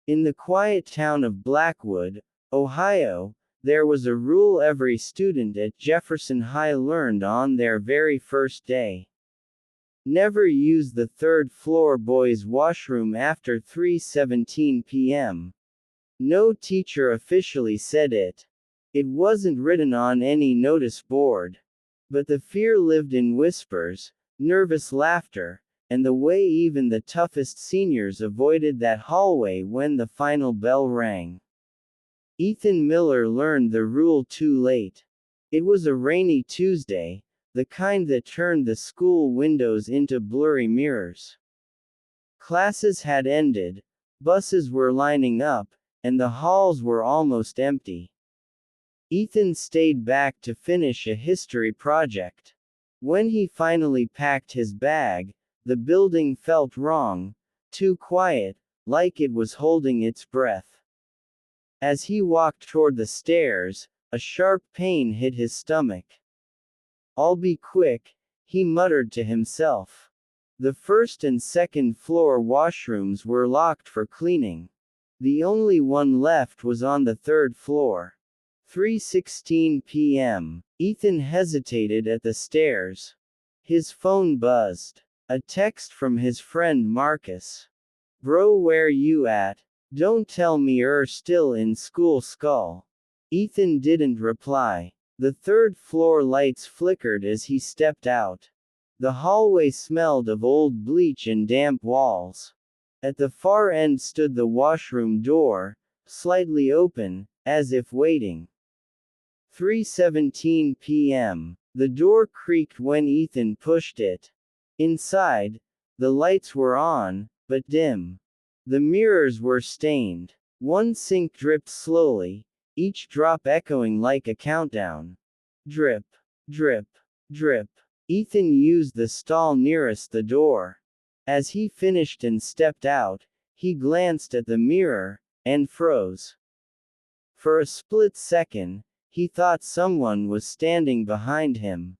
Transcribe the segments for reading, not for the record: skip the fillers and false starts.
In the quiet town of Blackwood, Ohio, there was a rule every student at Jefferson High learned on their very first day. Never use the third-floor boys' washroom after 3:17 p.m. No teacher officially said it. It wasn't written on any notice board. But the fear lived in whispers, nervous laughter, and the way even the toughest seniors avoided that hallway when the final bell rang. Ethan Miller learned the rule too late. It was a rainy Tuesday, the kind that turned the school windows into blurry mirrors. Classes had ended, buses were lining up, and the halls were almost empty. Ethan stayed back to finish a history project. When he finally packed his bag, the building felt wrong, too quiet, like it was holding its breath. As he walked toward the stairs, a sharp pain hit his stomach. "I'll be quick," he muttered to himself. The first and second floor washrooms were locked for cleaning. The only one left was on the third floor. 3:16 p.m. Ethan hesitated at the stairs. His phone buzzed. A text from his friend Marcus. "Bro, where you at? Don't tell me you're still in school, skull." Ethan didn't reply. The third floor lights flickered as he stepped out. The hallway smelled of old bleach and damp walls. At the far end stood the washroom door, slightly open, as if waiting. 3:17 p.m. The door creaked when Ethan pushed it. Inside, the lights were on, but dim. The mirrors were stained. One sink dripped slowly, each drop echoing like a countdown. Drip, drip, drip. Ethan used the stall nearest the door. As he finished and stepped out, he glanced at the mirror, and froze. For a split second, he thought someone was standing behind him.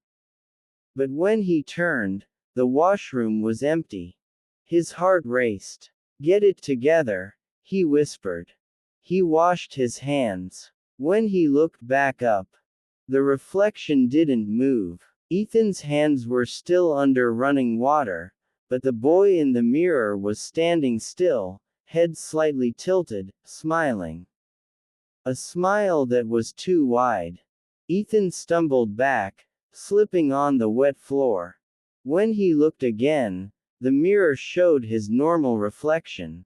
But when he turned, the washroom was empty. His heart raced. "Get it together," he whispered. He washed his hands. When he looked back up, the reflection didn't move. Ethan's hands were still under running water, but the boy in the mirror was standing still, head slightly tilted, smiling. A smile that was too wide. Ethan stumbled back, slipping on the wet floor. When he looked again, the mirror showed his normal reflection.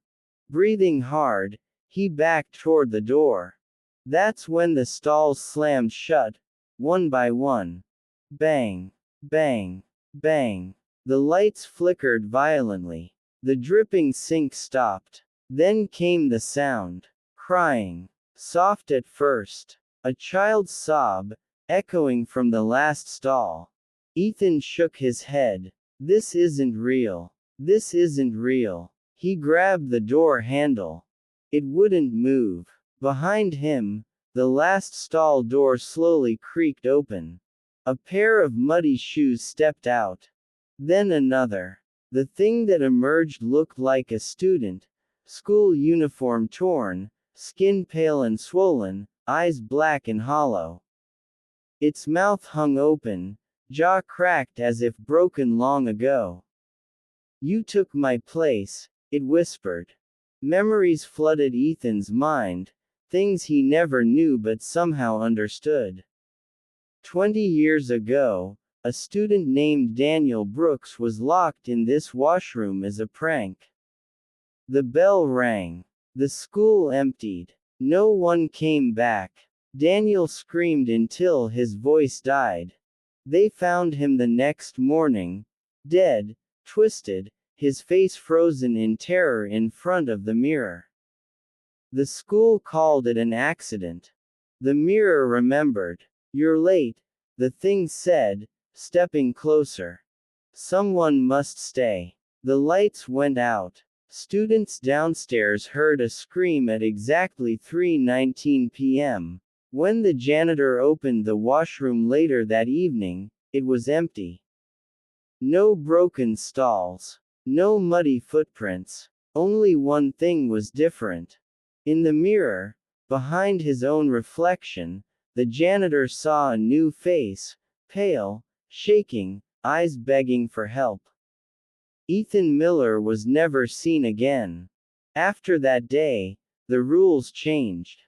Breathing hard, he backed toward the door. That's when the stalls slammed shut, one by one. Bang, bang, bang. The lights flickered violently. The dripping sink stopped. Then came the sound. Crying. Soft at first. A child's sob, echoing from the last stall. Ethan shook his head. This isn't real. This isn't real. He grabbed the door handle. It wouldn't move. Behind him, the last stall door slowly creaked open. A pair of muddy shoes stepped out. Then another. The thing that emerged looked like a student, school uniform torn, skin pale and swollen, eyes black and hollow. Its mouth hung open, jaw cracked as if broken long ago. "You took my place," it whispered. Memories flooded Ethan's mind, things he never knew but somehow understood. 20 years ago, a student named Daniel Brooks was locked in this washroom as a prank. The bell rang. The school emptied. No one came back. Daniel screamed until his voice died. They found him the next morning, dead, twisted, his face frozen in terror in front of the mirror. The school called it an accident. The mirror remembered. "You're late," the thing said, stepping closer. "Someone must stay." The lights went out. Students downstairs heard a scream at exactly 3:19 p.m. When the janitor opened the washroom later that evening, it was empty. No broken stalls. No muddy footprints. Only one thing was different. In the mirror, behind his own reflection, the janitor saw a new face, pale, shaking, eyes begging for help. Ethan Miller was never seen again. After that day, the rules changed.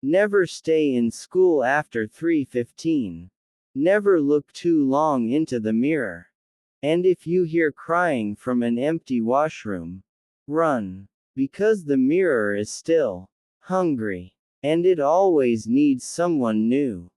Never stay in school after 3:15. Never look too long into the mirror. And if you hear crying from an empty washroom, run. Because the mirror is still hungry. And it always needs someone new.